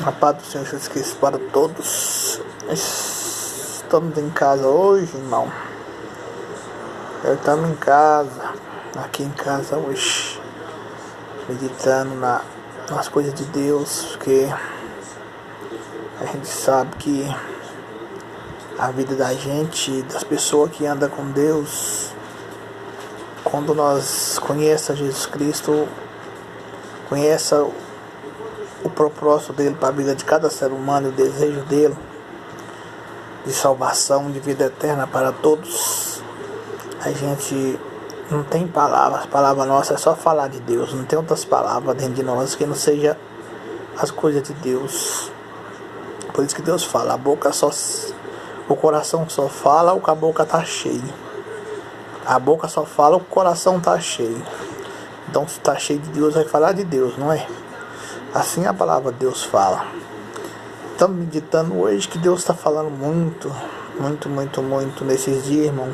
A paz do Senhor Jesus Cristo para todos. Estamos em casa hoje, irmão. Estamos em casa, aqui em casa hoje, meditando nas coisas de Deus, porque a gente sabe que a vida da gente, das pessoas que andam com Deus, quando nós conhecemos Jesus Cristo, conhecemos o propósito dele para a vida de cada ser humano, o desejo dele de salvação, de vida eterna para todos, a gente não tem palavras. A palavra nossa é só falar de Deus, não tem outras palavras dentro de nós que não seja as coisas de Deus. Por isso que Deus fala, o coração só fala o que a boca está cheia. A boca só fala o que o coração está cheio. Então se está cheio de Deus, vai falar de Deus, não é? Assim a palavra de Deus fala. Estamos meditando hoje que Deus está falando muito nesses dias, irmão,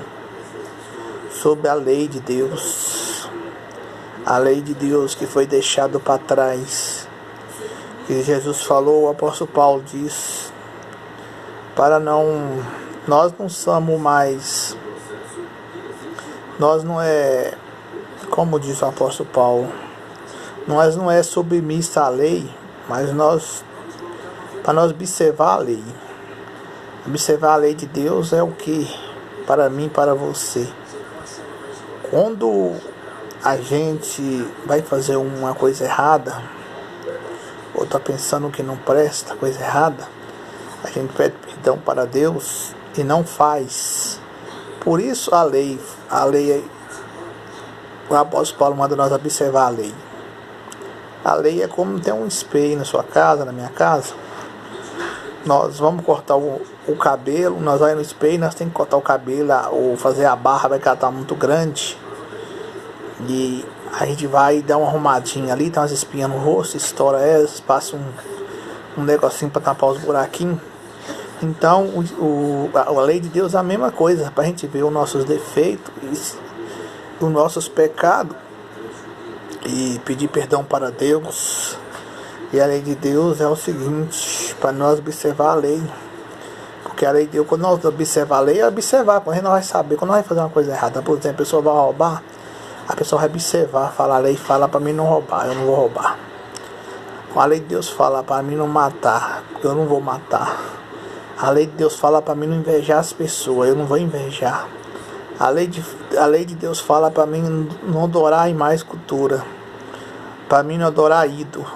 sobre a lei de Deus. A lei de Deus que foi deixada para trás. Que Jesus falou, o apóstolo Paulo diz, nós não somos mais, nós não é, como diz o apóstolo Paulo, nós não é submissa à lei, mas para nós observar a lei. Observar a lei de Deus é o que? Para mim, para você. Quando a gente vai fazer uma coisa errada, ou está pensando que não presta, coisa errada, a gente pede perdão para Deus e não faz. Por isso a lei, o apóstolo Paulo manda nós observar a lei. A lei é como ter um espelho na sua casa, na minha casa. Nós vamos cortar o cabelo, nós vamos no espelho, nós temos que cortar o cabelo, ou fazer a barra, vai estar muito grande. E a gente vai dar uma arrumadinha ali, tem umas espinhas no rosto, estoura elas, passa um negocinho para tapar os buraquinhos. Então, a lei de Deus é a mesma coisa, para a gente ver os nossos defeitos, os nossos pecados, e pedir perdão para Deus. E a lei de Deus é o seguinte, para nós observar a lei. Porque a lei de Deus, quando nós observar a lei, é observar, quando a gente não vai saber, quando nós vai fazer uma coisa errada, por exemplo, a pessoa vai roubar, a pessoa vai observar, fala, a lei fala para mim não roubar, eu não vou roubar. A lei de Deus fala para mim não matar, eu não vou matar. A lei de Deus fala para mim não invejar as pessoas, eu não vou invejar. A lei de Deus fala para mim não adorar a imagem escultura, para mim não adorar ídolo.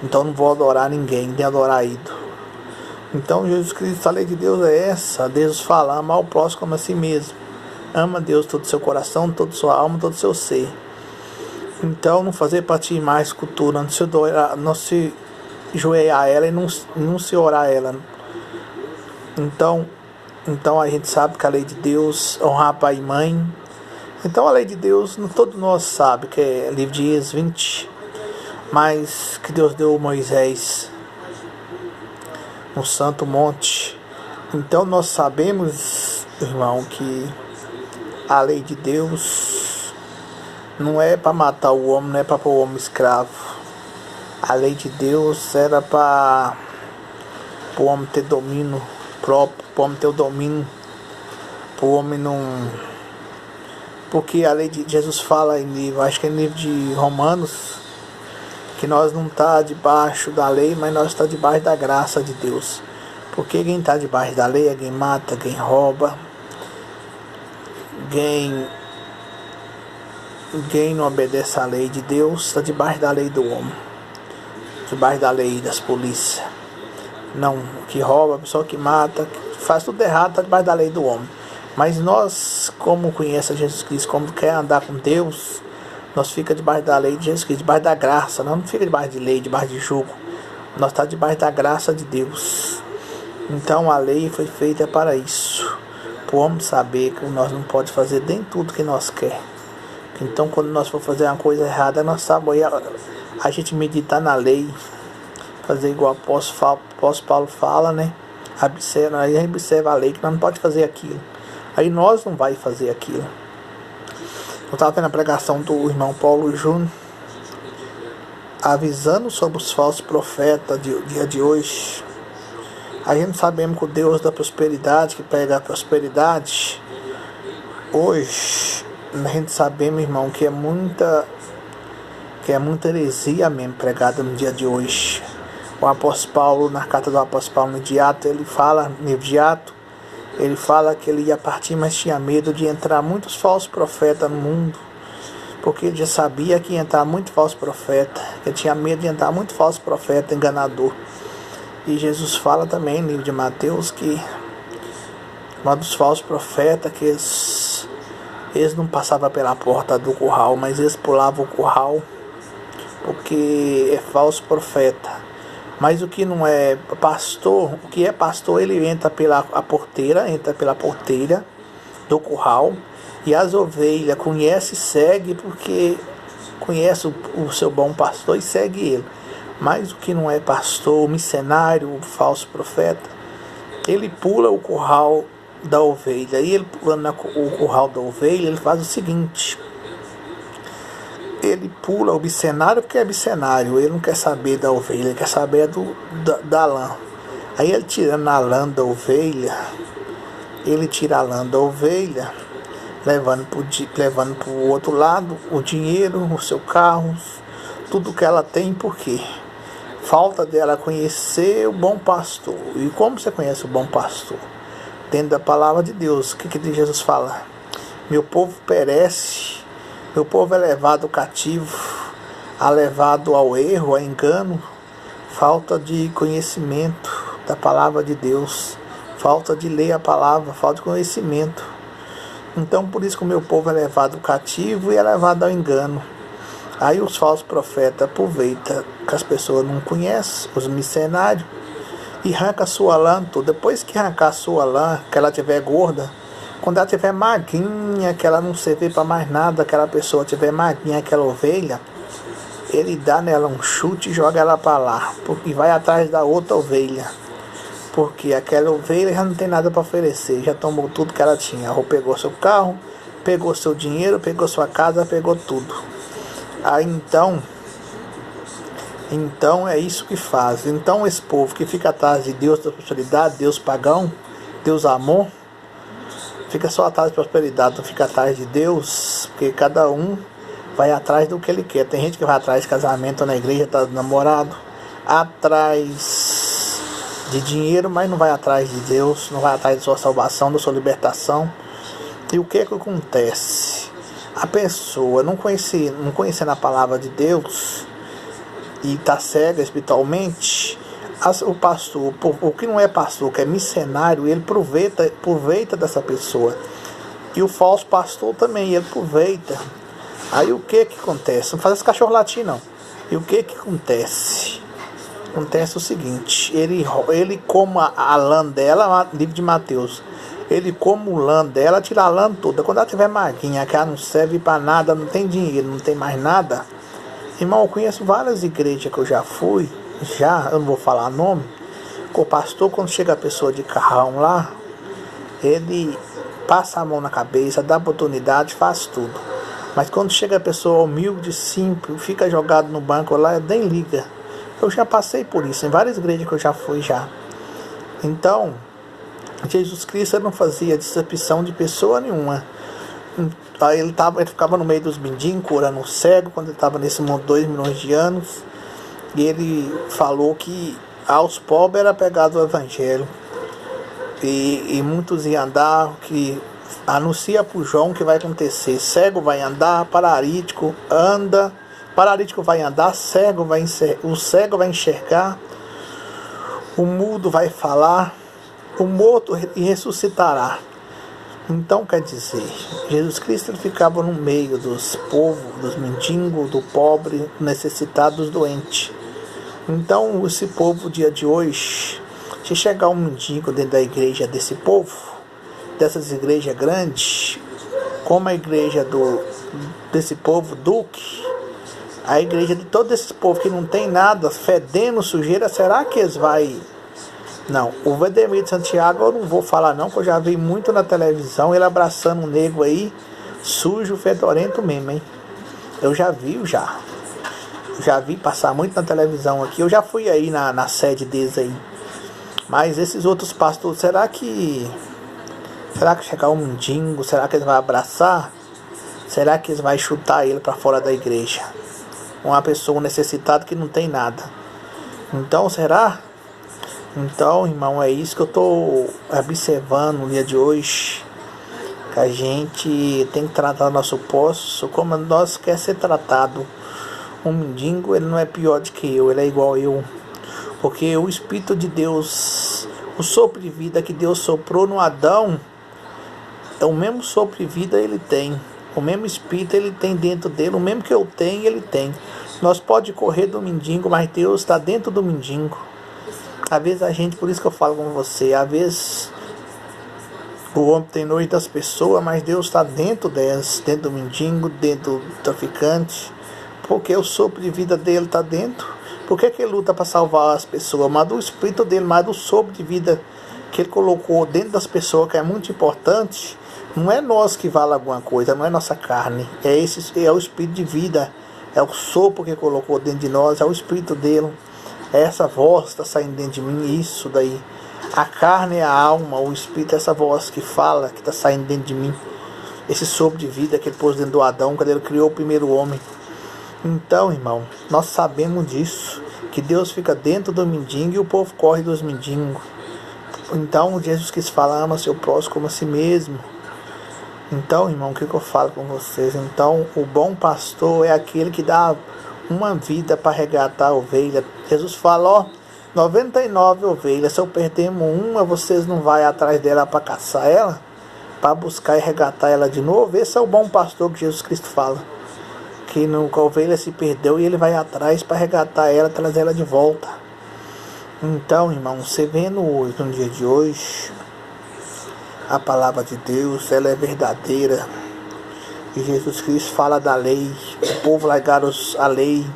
Então não vou adorar ninguém, nem adorar ídolo. Então Jesus Cristo, a lei de Deus é essa. Deus fala, amar o próximo como a si mesmo. Ama Deus todo o seu coração, toda a sua alma, todo o seu ser. Então não fazer para ti mais escultura, não se joelhar a ela e não se orar a ela. Então a gente sabe que a lei de Deus, honrar pai e mãe. Então a lei de Deus, todos nós sabemos que é livro de Êxodo 20, mas que Deus deu a Moisés no Santo Monte. Então nós sabemos, irmão, que a lei de Deus não é para matar o homem, não é para pôr o homem escravo. A lei de Deus era para o homem ter domínio próprio, para o homem ter o domínio, para o homem não... Porque a lei de Jesus fala em livro, acho que é em livro de Romanos, que nós não está debaixo da lei, mas nós está debaixo da graça de Deus. Porque quem está debaixo da lei é quem mata, quem rouba, quem não obedece à lei de Deus, está debaixo da lei do homem, debaixo da lei das polícias. Não, que rouba, a pessoa que mata, que faz tudo errado, está debaixo da lei do homem. Mas nós, como conhecemos Jesus Cristo, como quer andar com Deus, nós fica debaixo da lei de Jesus Cristo, debaixo da graça. Nós não fica debaixo de lei, debaixo de jugo. Nós está debaixo da graça de Deus. Então a lei foi feita para isso, para o homem saber que nós não podemos fazer nem tudo que nós quer. Então quando nós for fazer uma coisa errada, nós sabemos a gente meditar na lei, fazer igual o apóstolo Paulo fala, né? Aí a gente observa a lei, que nós não podemos fazer aquilo. Aí nós não vai fazer aquilo. Eu estava vendo a pregação do irmão Paulo Júnior, avisando sobre os falsos profetas do dia de hoje. A gente sabemos que o Deus da prosperidade, que prega a prosperidade, hoje a gente sabemos, irmão, que é muita heresia mesmo pregada no dia de hoje. O apóstolo Paulo, na carta do apóstolo Paulo no livro de Atos, ele fala que ele ia partir, mas tinha medo de entrar muitos falsos profetas no mundo, porque ele já sabia que ia entrar muito falso profeta, ele tinha medo de entrar muito falso profeta enganador. E Jesus fala também no livro de Mateus que um dos falsos profetas, que eles não passavam pela porta do curral, mas eles pulavam o curral, porque é falso profeta. Mas o que não é pastor, o que é pastor, ele entra pela porteira do curral, e as ovelhas conhece e segue, porque conhece o seu bom pastor e segue ele. Mas o que não é pastor, o missionário, o falso profeta, ele pula o curral da ovelha. E ele pulando o curral da ovelha, ele faz o seguinte: ele pula o bicenário, porque é bicenário, ele não quer saber da ovelha, ele quer saber da lã. Aí ele tirando a lã da ovelha, ele tira a lã da ovelha, levando para o outro lado o dinheiro, o seu carro, tudo que ela tem. Por quê? Falta dela conhecer o bom pastor. E como você conhece o bom pastor? Dentro da palavra de Deus. O que Jesus fala? Meu povo perece, meu povo é levado cativo, levado ao erro, ao engano. Falta de conhecimento da palavra de Deus, falta de ler a palavra, falta de conhecimento. Então por isso que o meu povo é levado cativo e é levado ao engano. Aí os falsos profetas aproveitam que as pessoas não conhecem, os missionários, e arranca a sua lã. Depois que arrancar a sua lã, que ela estiver gorda, quando ela estiver magrinha, que ela não servir para mais nada, aquela pessoa estiver magrinha, aquela ovelha, ele dá nela um chute e joga ela para lá, e vai atrás da outra ovelha, porque aquela ovelha já não tem nada para oferecer, já tomou tudo que ela tinha. Ou pegou seu carro, pegou seu dinheiro, pegou sua casa, pegou tudo. Aí então é isso que faz. Então esse povo que fica atrás de Deus da prosperidade, Deus pagão, Deus amor, fica só atrás de prosperidade, não fica atrás de Deus, porque cada um vai atrás do que ele quer. Tem gente que vai atrás de casamento na igreja, tá namorado, atrás de dinheiro, mas não vai atrás de Deus, não vai atrás da sua salvação, da sua libertação. E o que acontece? A pessoa não conhecendo a palavra de Deus e está cega espiritualmente, o pastor, o que não é pastor, que é missionário, ele aproveita dessa pessoa. E o falso pastor também, ele aproveita. Aí o que acontece? Não faz esse cachorro latir, não. E o que acontece? Acontece o seguinte: ele come a lã dela, livro de Mateus. Ele come o lã dela, tira a lã toda. Quando ela estiver maguinha, que ela não serve para nada, não tem dinheiro, não tem mais nada. Irmão, eu conheço várias igrejas que eu já fui, eu não vou falar nome. O pastor, quando chega a pessoa de carrão lá, ele passa a mão na cabeça, dá oportunidade, faz tudo. Mas quando chega a pessoa humilde, simples, fica jogado no banco lá, nem liga. Eu já passei por isso, em várias igrejas que eu já fui já. Então, Jesus Cristo não fazia decepção de pessoa nenhuma. Aí ele ficava no meio dos mendigos, curando o cego, quando ele estava nesse mundo 2 milhões de anos. E ele falou que aos pobres era pegado o evangelho. E muitos iam andar, que anuncia para o João que vai acontecer. Cego vai andar, paralítico anda, paralítico vai andar, o cego vai enxergar, o mudo vai falar, o morto ressuscitará. Então, quer dizer, Jesus Cristo ele ficava no meio dos povos, dos mendigos, do pobre, necessitado, dos doentes. Então, esse povo, dia de hoje, se chegar um mendigo dentro da igreja desse povo, dessas igrejas grandes, como a igreja desse povo Duque, a igreja de todo esse povo que não tem nada, fedendo sujeira, será que eles vai... Não, o Vladimir de Santiago eu não vou falar não, que eu já vi muito na televisão, ele abraçando um nego aí, sujo, fedorento mesmo, hein? Eu já vi, já. já vi passar muito na televisão aqui. Eu já fui aí na sede deles aí. Mas esses outros pastores, será que chegar um mendigo, será que eles vão abraçar? Será que eles vão chutar ele para fora da igreja? Uma pessoa necessitada que não tem nada. Então, será? Então, irmão, é isso que eu estou observando no dia de hoje. Que a gente tem que tratar o nosso poço como nós quer ser tratado. Um mendigo, ele não é pior do que eu, ele é igual eu. Porque o Espírito de Deus, o sopro de vida que Deus soprou no Adão, é o mesmo sopro de vida ele tem. O mesmo Espírito ele tem dentro dele, o mesmo que eu tenho, ele tem. Nós pode correr do mendigo, mas Deus está dentro do mendigo. Às vezes a gente, por isso que eu falo com você, às vezes o homem tem nojo das pessoas, mas Deus está dentro delas, dentro do mendigo, dentro do traficante, porque o sopro de vida dele está dentro. Por que ele luta para salvar as pessoas? Mas do Espírito dele, mas do sopro de vida que ele colocou dentro das pessoas, que é muito importante. Não é nós que vale alguma coisa, não é nossa carne, é o Espírito de vida, é o sopro que ele colocou dentro de nós, é o Espírito dele, é essa voz que está saindo dentro de mim, isso daí. A carne é a alma, o Espírito é essa voz que fala, que está saindo dentro de mim, esse sopro de vida que ele pôs dentro do Adão, quando ele criou o primeiro homem. Então, irmão, nós sabemos disso, que Deus fica dentro do mendigo e o povo corre dos mendigos. Então, Jesus quis falar, ama seu próximo como a si mesmo. Então, irmão, o que eu falo com vocês? Então, o bom pastor é aquele que dá uma vida para resgatar a ovelha. Jesus fala, 99 ovelhas, se eu perdermos uma, vocês não vão atrás dela para caçar ela, para buscar e resgatar ela de novo? Esse é o bom pastor que Jesus Cristo fala. Que a ovelha se perdeu e ele vai atrás para resgatar ela, trazer ela de volta. Então, irmão, você vendo hoje, no dia de hoje, a palavra de Deus, ela é verdadeira. E Jesus Cristo fala da lei. O povo largaram a lei,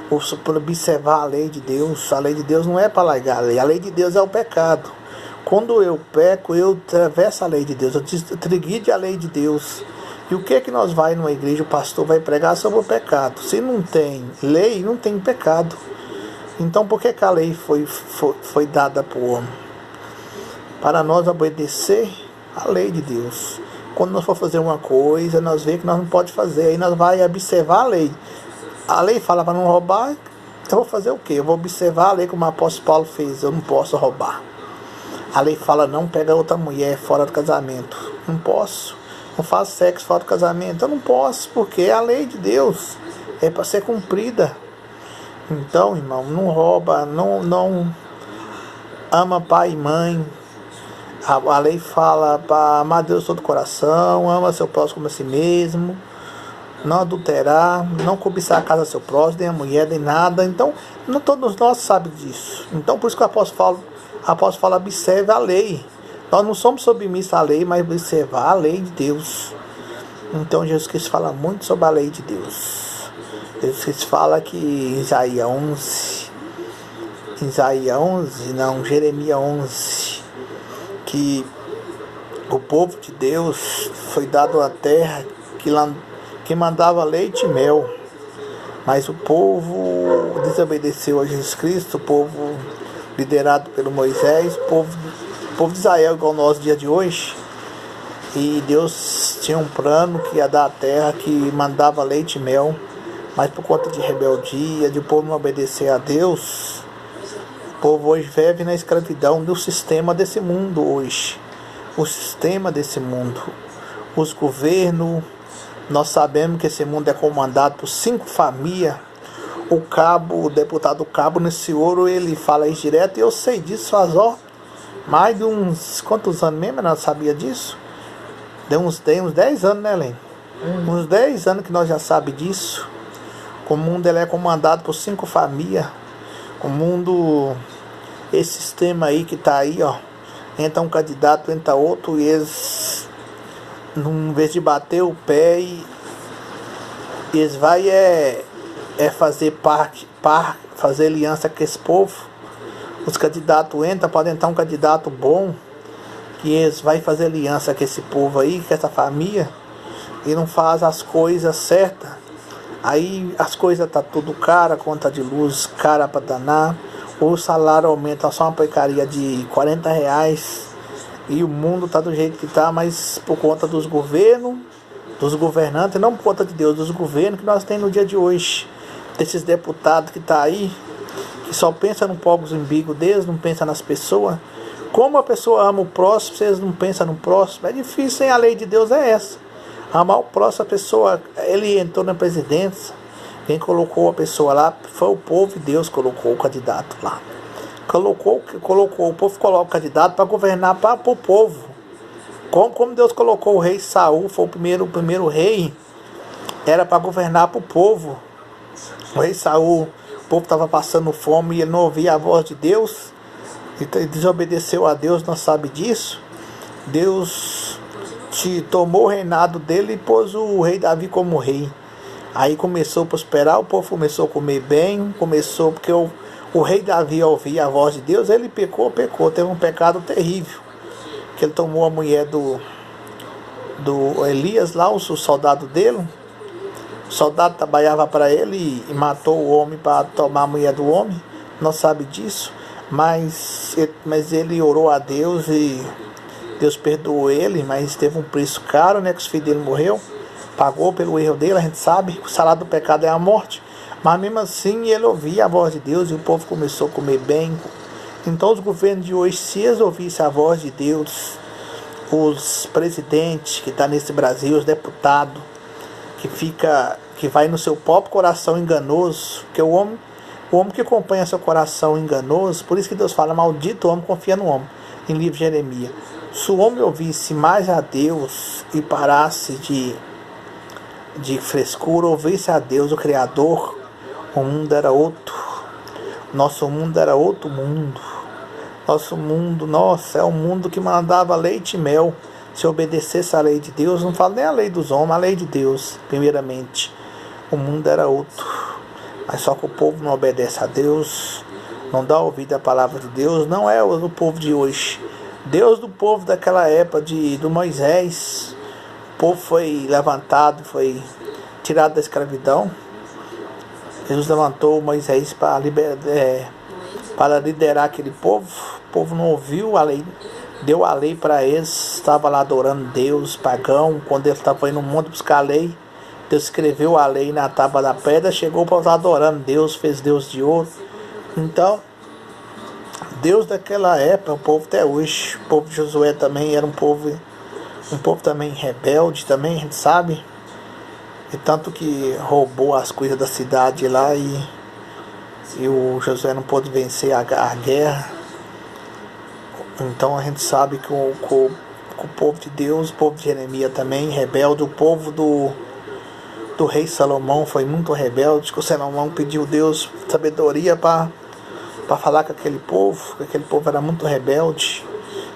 por observar a lei de Deus. A lei de Deus não é para largar a lei. A lei de Deus é o pecado. Quando eu peco, eu atravesso a lei de Deus. Eu transgrido a lei de Deus. E o que é que nós vai numa igreja, o pastor vai pregar sobre o pecado? Se não tem lei, não tem pecado. Então por que a lei foi dada para o homem? Para nós obedecer a lei de Deus. Quando nós for fazer uma coisa, nós vemos que nós não podemos fazer, aí nós vamos observar a lei. A lei fala para não roubar, então eu vou fazer o quê? Eu vou observar a lei como o apóstolo Paulo fez, eu não posso roubar. A lei fala, não pega outra mulher fora do casamento. Não posso. Não faço sexo fora do casamento. Eu não posso, porque a lei de Deus é para ser cumprida. Então, irmão, não rouba, não ama pai e mãe. A lei fala para amar Deus todo o coração, ama seu próximo como a si mesmo, não adulterar, não cobiçar a casa do seu próximo, nem a mulher, nem nada. Então, não todos nós sabemos disso. Então, por isso que o apóstolo fala, observe a lei. Nós não somos submissos à lei, mas observar a lei de Deus. Então, Jesus Cristo fala muito sobre a lei de Deus. Jesus Cristo fala que Jeremias 11, que o povo de Deus foi dado a terra que mandava leite e mel, mas o povo desobedeceu a Jesus Cristo, o povo liderado pelo Moisés, o povo de Israel igual nós no dia de hoje, e Deus tinha um plano que ia dar a terra que mandava leite e mel, mas por conta de rebeldia, de o povo não obedecer a Deus, o povo hoje vive na escravidão do sistema desse mundo hoje. O sistema desse mundo. Os governos, nós sabemos que esse mundo é comandado por 5 famílias. O deputado Cabo nesse ouro, ele fala isso direto, e eu sei disso faz mais de uns, quantos anos mesmo, eu não sabia disso? Tem uns 10 anos, né, Helene? Uns 10 anos que nós já sabemos disso. O mundo ele é comandado por 5 famílias. O mundo, esse sistema aí que tá aí, entra um candidato, entra outro, e eles, em vez de bater o pé, eles vai fazer fazer aliança com esse povo. Os candidatos entram, pode entrar um candidato bom, que eles vai fazer aliança com esse povo aí, com essa família, e não faz as coisas certas. Aí as coisas tá tudo cara, conta de luz cara para danar, o salário aumenta só uma porcaria de R$ 40, e o mundo tá do jeito que tá, mas por conta dos governos, dos governantes, não por conta de Deus, dos governos que nós temos no dia de hoje, desses deputados que tá aí, que só pensa no pobre umbigo deles, não pensa nas pessoas. Como a pessoa ama o próximo, vocês não pensam no próximo? É difícil, hein? A lei de Deus é essa. Amar o próximo, a pessoa, ele entrou na presidência, quem colocou a pessoa lá foi o povo, e Deus colocou o candidato lá. Colocou, o povo coloca o candidato para governar para o povo. Como Deus colocou o rei Saul, foi o primeiro rei, era para governar para o povo. O rei Saul, o povo estava passando fome e ele não ouvia a voz de Deus, e desobedeceu a Deus, não sabe disso. Deus tomou o reinado dele e pôs o rei Davi como rei. Aí começou a prosperar, o povo começou a comer bem, porque o rei Davi ouvia a voz de Deus, ele pecou, teve um pecado terrível, que ele tomou a mulher do Elias lá, o soldado dele. O soldado trabalhava para ele e matou o homem para tomar a mulher do homem, não sabe disso, mas ele orou a Deus e Deus perdoou ele, mas teve um preço caro, né, que os filhos dele morreu, pagou pelo erro dele, a gente sabe, o salário do pecado é a morte, mas mesmo assim ele ouvia a voz de Deus e o povo começou a comer bem. Então os governos de hoje, se eles ouvissem a voz de Deus, os presidentes que estão nesse Brasil, os deputados, que vai no seu próprio coração enganoso, que o homem que acompanha seu coração enganoso, por isso que Deus fala, maldito o homem confia no homem, em livro de Jeremias. Se o homem ouvisse mais a Deus e parasse de frescura, ouvisse a Deus, o Criador, o mundo era outro. Nosso mundo era outro mundo. Nosso mundo, nossa, é um mundo que mandava leite e mel. Se obedecesse a lei de Deus, não falo nem a lei dos homens, a lei de Deus, primeiramente. O mundo era outro. Mas só que o povo não obedece a Deus, não dá ouvido à palavra de Deus, não é o povo de hoje. Deus do povo daquela época do Moisés, o povo foi levantado, foi tirado da escravidão. Jesus levantou Moisés para liderar aquele povo. O povo não ouviu a lei, deu a lei para eles, estava lá adorando Deus, pagão. Quando ele estava indo no monte buscar a lei, Deus escreveu a lei na tábua da pedra, chegou para estar adorando Deus, fez Deus de ouro. Então, Deus daquela época, o povo até hoje, o povo de Josué também era um povo também rebelde, também a gente sabe, e tanto que roubou as coisas da cidade lá e o Josué não pôde vencer a guerra. Então a gente sabe que o povo de Deus, o povo de Jeremias também rebelde, o povo do rei Salomão foi muito rebelde, que o Salomão pediu a Deus sabedoria para falar com aquele povo, que aquele povo era muito rebelde.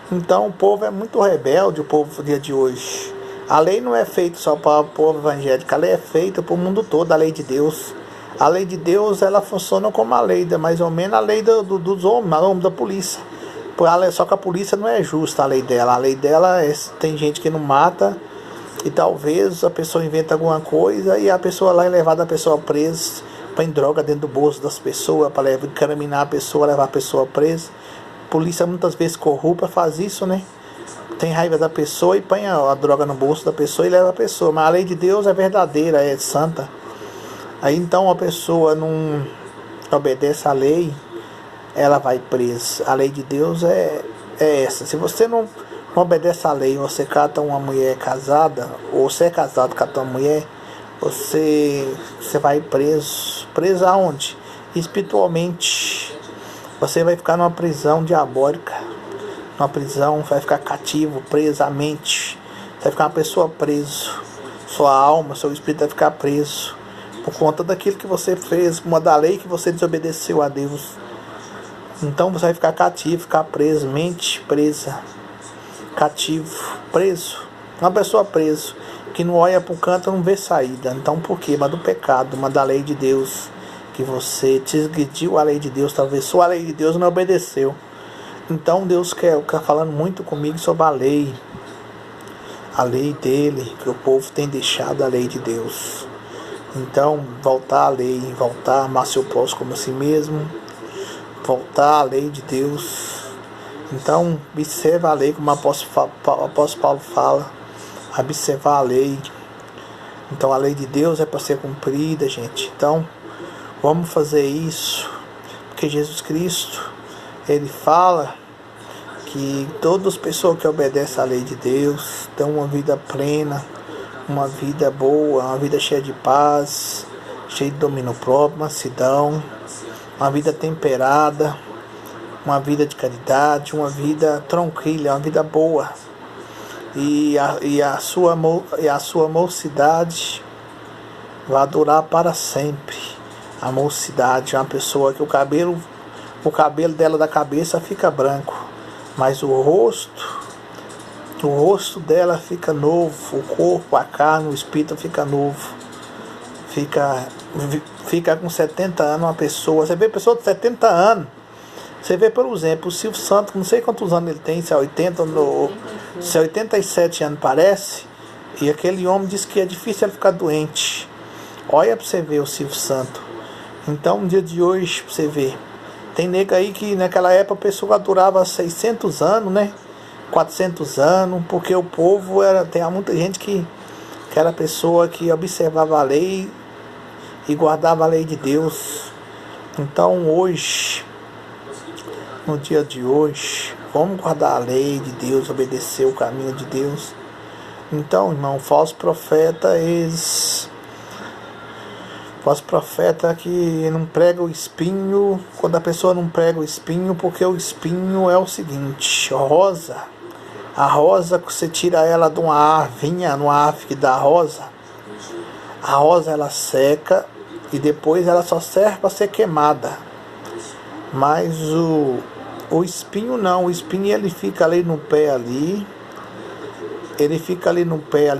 Então o povo é muito rebelde, o povo do dia de hoje. A lei não é feita só para o povo evangélico, a lei é feita para o mundo todo, a lei de Deus. A lei de Deus, ela funciona como a lei, mais ou menos a lei dos homens, da polícia. Só que a polícia não é justa, a lei dela. A lei dela tem gente que não mata, e talvez a pessoa inventa alguma coisa e a pessoa lá é levada a pessoa presa, põe droga dentro do bolso das pessoas para encaminar a pessoa, levar a pessoa presa. A polícia muitas vezes corrupta faz isso, né? Tem raiva da pessoa e põe a droga no bolso da pessoa e leva a pessoa. Mas a lei de Deus é verdadeira, é santa. Aí então a pessoa não obedece à lei, ela vai presa. A lei de Deus é essa. Se você não obedece à lei, você cata uma mulher casada, ou você é casado com a tua mulher, você vai preso. Preso aonde? Espiritualmente. Você vai ficar numa prisão diabólica. Numa prisão, vai ficar cativo, preso à mente. Você vai ficar uma pessoa preso. Sua alma, seu espírito vai ficar preso. Por conta daquilo que você fez, uma da lei que você desobedeceu a Deus. Então você vai ficar cativo, ficar preso, mente presa. Cativo, preso. Uma pessoa preso, que não olha para o canto não vê saída. Então por quê? Mas do pecado, mas da lei de Deus, que você transgrediu a lei de Deus, talvez sua lei de Deus não obedeceu. Então Deus quer falando muito comigo sobre a lei dele, que o povo tem deixado a lei de Deus. Então, voltar à lei, voltar a amar seu próximo como a si mesmo, voltar à lei de Deus. Então, observa a lei, como o apóstolo Paulo fala, observar a lei. Então, a lei de Deus é para ser cumprida, gente. Então, vamos fazer isso, porque Jesus Cristo, ele fala que todas as pessoas que obedecem à lei de Deus têm uma vida plena, uma vida boa, uma vida cheia de paz, cheia de domínio próprio, mansidão, uma vida temperada, uma vida de caridade, uma vida tranquila, uma vida boa. E a sua mocidade vai durar para sempre. A mocidade é uma pessoa que o cabelo dela da cabeça fica branco, mas o rosto dela fica novo, o corpo, a carne, o espírito fica novo. Fica com 70 anos uma pessoa. Você vê pessoa de 70 anos. Você vê, por exemplo, o Silvio Santos, não sei quantos anos ele tem, se é 80 se é 87 anos parece, e aquele homem diz que é difícil ele ficar doente. Olha para você ver o Silvio Santos. Então, no dia de hoje, para você ver, tem nego aí que naquela época a pessoa durava 600 anos, né? 400 anos, porque o povo tem muita gente que era pessoa que observava a lei e guardava a lei de Deus. Então, hoje, no dia de hoje, vamos guardar a lei de Deus, obedecer o caminho de Deus. Então, irmão, falso profeta que não prega o espinho, quando a pessoa não prega o espinho, porque o espinho é o seguinte, a rosa que você tira ela de uma vinha, numa árvore que dá rosa, a rosa ela seca e depois ela só serve para ser queimada. Mas o espinho não, o espinho ele fica ali no pé ali,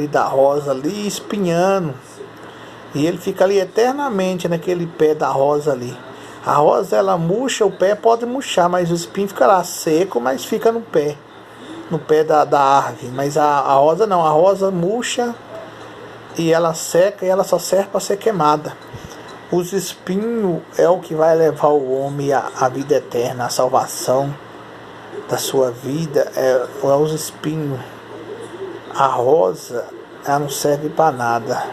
da rosa ali, espinhando. E ele fica ali eternamente naquele pé da rosa ali. A rosa ela murcha, o pé pode murchar, mas o espinho fica lá seco, mas fica no pé da árvore. Mas a rosa não, a rosa murcha e ela seca e ela só serve para ser queimada. Os espinhos é o que vai levar o homem à vida eterna, a salvação da sua vida é os espinhos. A rosa ela não serve para nada.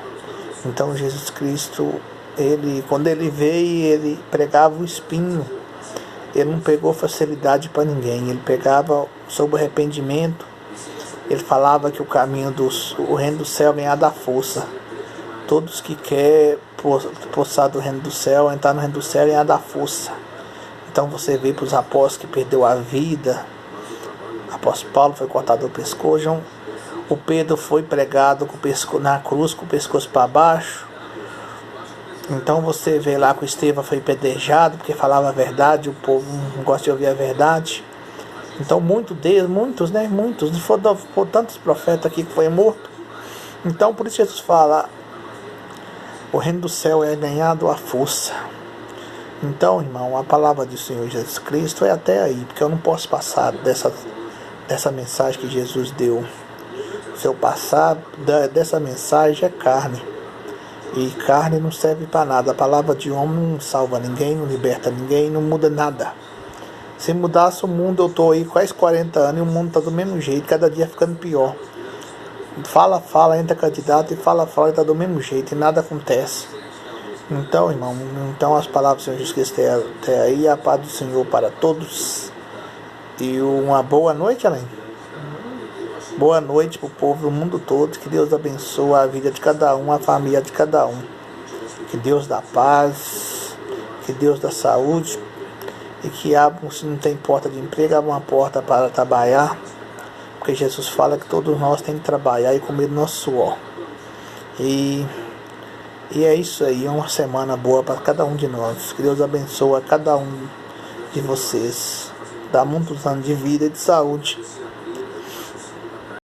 Então Jesus Cristo, quando ele veio, ele pregava o espinho. Ele não pegou facilidade para ninguém. Ele pegava sobre o arrependimento. Ele falava que o caminho o reino do céu vem a dar força. Todos que querem possar do reino do céu, entrar no reino do céu, vem a dar força. Então você vê para os apóstolos que perdeu a vida. O apóstolo Paulo foi cortado o pescoço. O Pedro foi pregado na cruz com o pescoço para baixo. Então você vê lá que o Estevão foi pedrejado porque falava a verdade. O povo não gosta de ouvir a verdade. Então muitos, foram tantos profetas aqui que foi morto. Então por isso Jesus fala, o reino do céu é ganhado à força. Então, irmão, a palavra do Senhor Jesus Cristo é até aí, porque eu não posso passar dessa mensagem que Jesus deu. Se eu passar dessa mensagem é carne. E carne não serve para nada. A palavra de homem não salva ninguém, não liberta ninguém, não muda nada. Se mudasse o mundo, eu estou aí quase 40 anos e o mundo está do mesmo jeito, cada dia ficando pior. Fala, entra candidato e fala, e está do mesmo jeito e nada acontece. Então, irmão, as palavras do Senhor Jesus Cristo até aí, a paz do Senhor para todos. E uma boa noite, Além. Boa noite para o povo do mundo todo. Que Deus abençoe a vida de cada um, a família de cada um. Que Deus dá paz, que Deus dá saúde. E que abra, se não tem porta de emprego, abra uma porta para trabalhar. Porque Jesus fala que todos nós temos que trabalhar e comer do nosso suor. E é isso aí, é uma semana boa para cada um de nós. Que Deus abençoe a cada um de vocês. Dá muitos anos de vida e de saúde.